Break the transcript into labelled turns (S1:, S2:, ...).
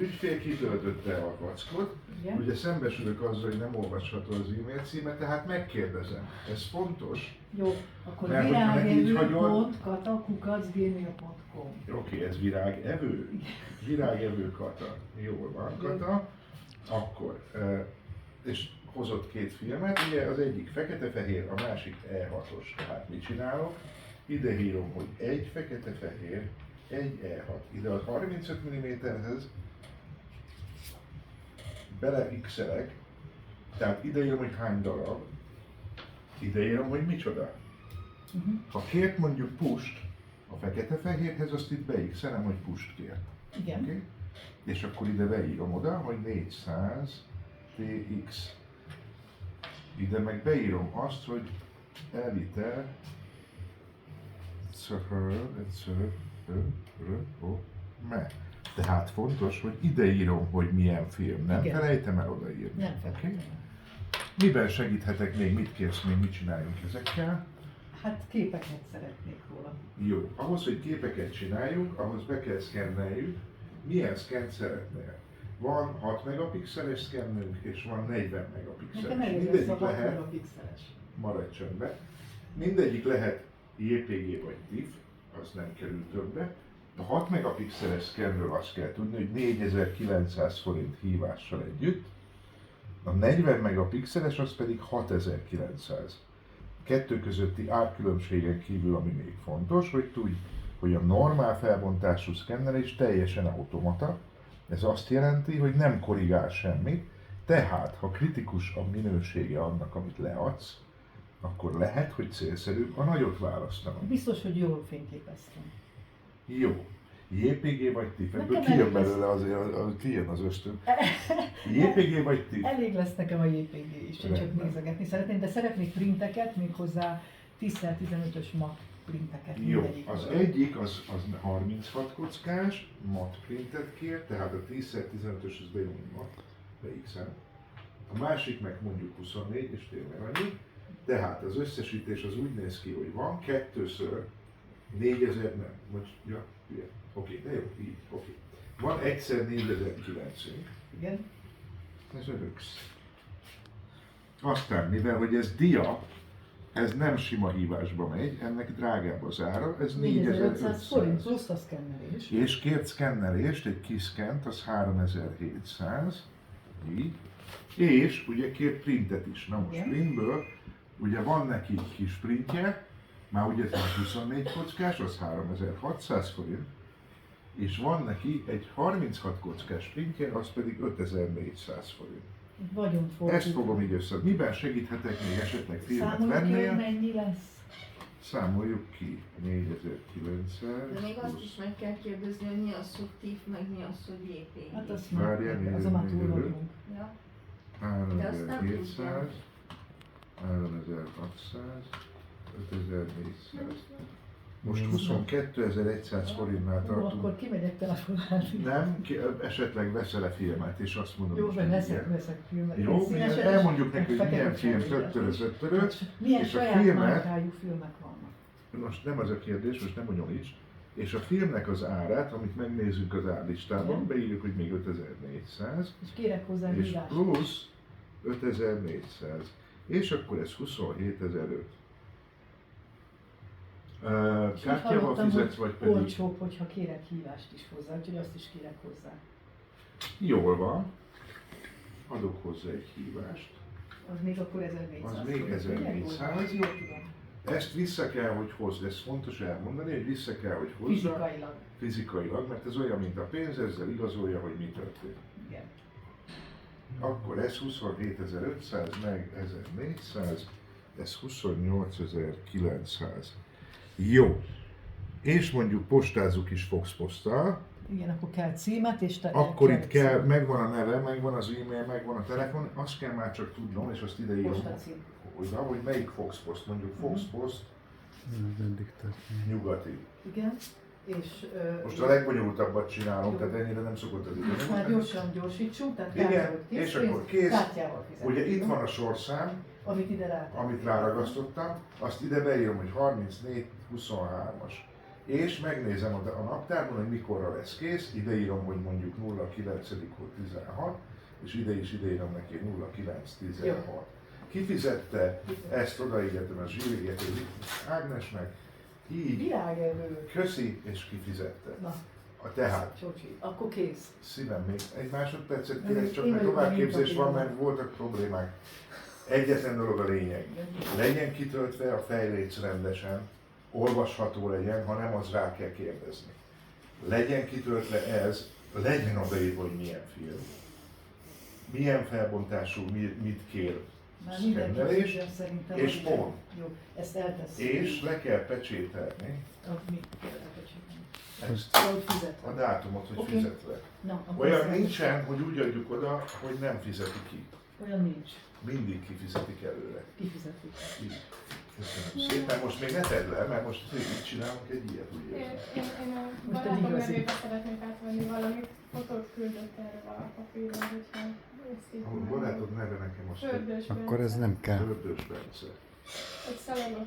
S1: ügyfél kitöltötte a vackot, ugye szembesülök azzal, hogy nem olvasható az e-mail címe, tehát megkérdezem. Ez fontos.
S2: Jó, akkor
S1: Mert hogyha neki így hagyod...
S2: virágevő.kata@gmail.com.
S1: Oké, ez virágevő? Virágevő Kata. Jól van, Kata. Akkor, és hozott két filmet, ugye az egyik fekete-fehér, a másik E6-os. Tehát mit csinálok? Ide írom, hogy egy fekete-fehér, egy E6. Ide a 35 mm-hez belefixelek, tehát ide írom, hogy hány darab, ide írom, hogy micsoda. Ha kért mondjuk pust a fekete-fehérhez, azt itt beixelem, hogy pust kért.
S2: Igen.
S1: Okay? És akkor ide beírom oda, hogy 400 TX. Ide meg beírom azt, hogy elvitel tehát fontos, hogy ide írom, hogy milyen film. Nem felejtem el odaírni.
S2: Nem felejtem el.
S1: Miben segíthetek még? Mit kérsz még? Mit csináljunk ezekkel?
S2: Hát képeket szeretnék róla.
S1: Jó. Ahhoz, hogy képeket csináljuk, ahhoz be kell szkenneljük. Milyen szkent szeretnél? Van 6 megapixeles szkennünk, és van 40 megapixeles.
S2: Nekem elég lesz a 6 megapixeles.
S1: Maradj csöndbe. Mindegyik lehet JPG vagy TIFF, az nem kerül többe. A 6 megapixeles szkennről azt kell tudni, hogy 4900 forint hívással együtt. A 40 megapixeles az pedig 6900. Kettő közötti árkülönbségen kívül, ami még fontos, hogy tudj, hogy a normál felbontású szkennelés teljesen automata. Ez azt jelenti, hogy nem korrigál semmit, tehát ha kritikus a minősége annak, amit leadsz, akkor lehet, hogy célszerűbb a nagyot választanom.
S2: Biztos, hogy jól fényképeztem.
S1: Jó. JPG vagy TIFF? Ebből kijön belőle azért, kijön az ösztön. JPG vagy TIFF?
S2: Elég lesz nekem a JPG is, én csak nézegetni szeretném, de szeretnék printeket, méghozzá 10x15-ös mat printeket.
S1: Jó, az egyik az 36 kockás, mat printet kér, tehát a 10x15-ös az benyomni mat, beixel. A másik meg mondjuk 24, és tényleg annyi. Tehát az összesítés az úgy néz ki, hogy van 2x 4000, nem, most, ja, hülye. Oké, de jó, így, oké. Van 1x4900.
S2: Igen.
S1: Ez öröksz. Aztán, mivel hogy ez dia, ez nem sima hívásba megy, ennek drágább az ára, ez 4500
S2: forint plusz a szkennelés.
S1: És kért szkennelést, egy kis szkent, az 3700, így. És ugye kért printet is. Na most printből, ugye van neki egy kis printje, már ugye ez 24 kockás, az 3600 forint, és van neki egy 36 kockás printje, az pedig 5400 forint.
S2: Vagyunk fordítva.
S1: Ezt fogom így össze. Miben segíthetek még esetleg filmet vennél?
S2: Számoljuk ki, mennyi lesz?
S1: Számoljuk ki. 4900.
S3: De még azt is meg kell kérdezni, hogy mi az, hogy TIFF, meg mi az, hogy JPG.
S2: Hát azt
S1: Várjál,
S2: az a már túl vagyunk.
S3: Ja.
S1: 3700, 3600, 5400. Most 22.100 forintnál tartunk.
S2: Akkor kimegyek telefonálni.
S1: Nem, esetleg veszel-e filmet, és azt mondom,
S2: jó,
S1: hogy
S2: veszek filmet.
S1: jó, elmondjuk neki, hogy milyen film, töttörö.
S2: Milyen
S1: és
S2: saját
S1: a filmet,
S2: márkájú filmek vannak?
S1: most nem az a kérdés, most nem bonyolíts, és a filmnek az árát, amit megnézzük az árlistában, beírjuk, hogy még 5400,
S2: és kérek hozzá
S1: és
S2: hívást.
S1: plusz 5400, és akkor ez 27.005. Kártyával fizetsz, vagy pedig...
S2: Olcsóbb, hogyha kérek hívást is hozzá, úgyhogy azt is kérek hozzá.
S1: Jól van. Adok hozzá egy hívást.
S2: Az még akkor 1400.
S1: Az még 1400.
S2: Jó, tudom.
S1: Ezt vissza kell, hogy hozd. Ez fontos elmondani, hogy vissza kell, hogy hozza.
S2: Fizikailag.
S1: Fizikailag, mert ez olyan, mint a pénz, ezzel igazolja, hogy mi történt.
S2: Igen.
S1: Akkor ez 27.500, meg 1400, ez 28.900. Jó. És mondjuk postázzuk is Fox Posttal.
S2: Igen, akkor kell címet és te.
S1: Akkor itt kell, megvan a neve, megvan az e-mail, megvan a telefon, azt kell már csak tudnom, és azt ide írom oda, hogy melyik Fox Post, mondjuk Fox Post nyugati.
S2: Igen. És,
S1: most a legbonyolultabbat csinálom, tehát ennyire nem szokott az idő.
S2: Most már gyorsan gyorsítsunk, tehát
S1: igen, és akkor kész. Ugye itt van a sorszám,
S2: amit ide
S1: amit ráragasztottam, azt ide beírom, hogy 34-23-as. és megnézem a naptárban, hogy mikorra lesz kész, ide írom, hogy mondjuk 09.16, és ide is ideírom neki 09.16. Kifizette, ezt odaígetem a zsírigető Ágnesnek, így,
S2: Virágelő.
S1: köszi, és kifizette.
S2: Na,
S1: Tehát,
S2: csocsi. Akkor kész.
S1: szívem, még egy másodpercet
S2: Nem,
S1: kérek, csak
S2: én
S1: mert
S2: vagyok
S1: továbbképzés
S2: a
S1: van,
S2: minta
S1: mert voltak problémák. Egyetlen dolog a lényeg. Legyen kitöltve a fejléc rendesen, olvasható legyen, ha nem, az rá kell kérdezni. Legyen kitöltve ez, legyen odaírva, hogy milyen film, milyen felbontású, mit kér
S2: Már mindenki
S1: szkennelés,
S2: tudja szerintem.
S1: és
S2: hogy-
S1: pont.
S2: Jó, ezt eltesszük.
S1: És le kell pecsételni
S2: Mit kell elpecsételni?
S1: ezt,
S2: Ahogy fizetve.
S1: a dátumot, hogy
S2: Oké.
S1: fizetve.
S2: Na, akkor
S1: Olyan
S2: ezt-
S1: nincsen, hogy úgy adjuk oda, hogy nem fizeti ki.
S2: Olyan nincs.
S1: Mindig kifizetik előre.
S2: Kifizetik.
S1: Így. Köszönöm szépen. Most még ne tedd le, mert most végig csinálunk egy ilyet, úgy érzem.
S4: Én a
S2: Most egy
S4: barátom
S2: igazi.
S4: nevébe szeretnék átvenni valamit, fotót küldött erre a papírra, hogyha ezt így
S1: A barátod neve nekem most
S4: Földös
S5: Akkor ez
S4: Bence.
S5: nem kell.
S1: Földös Bence.
S4: Egy szalagot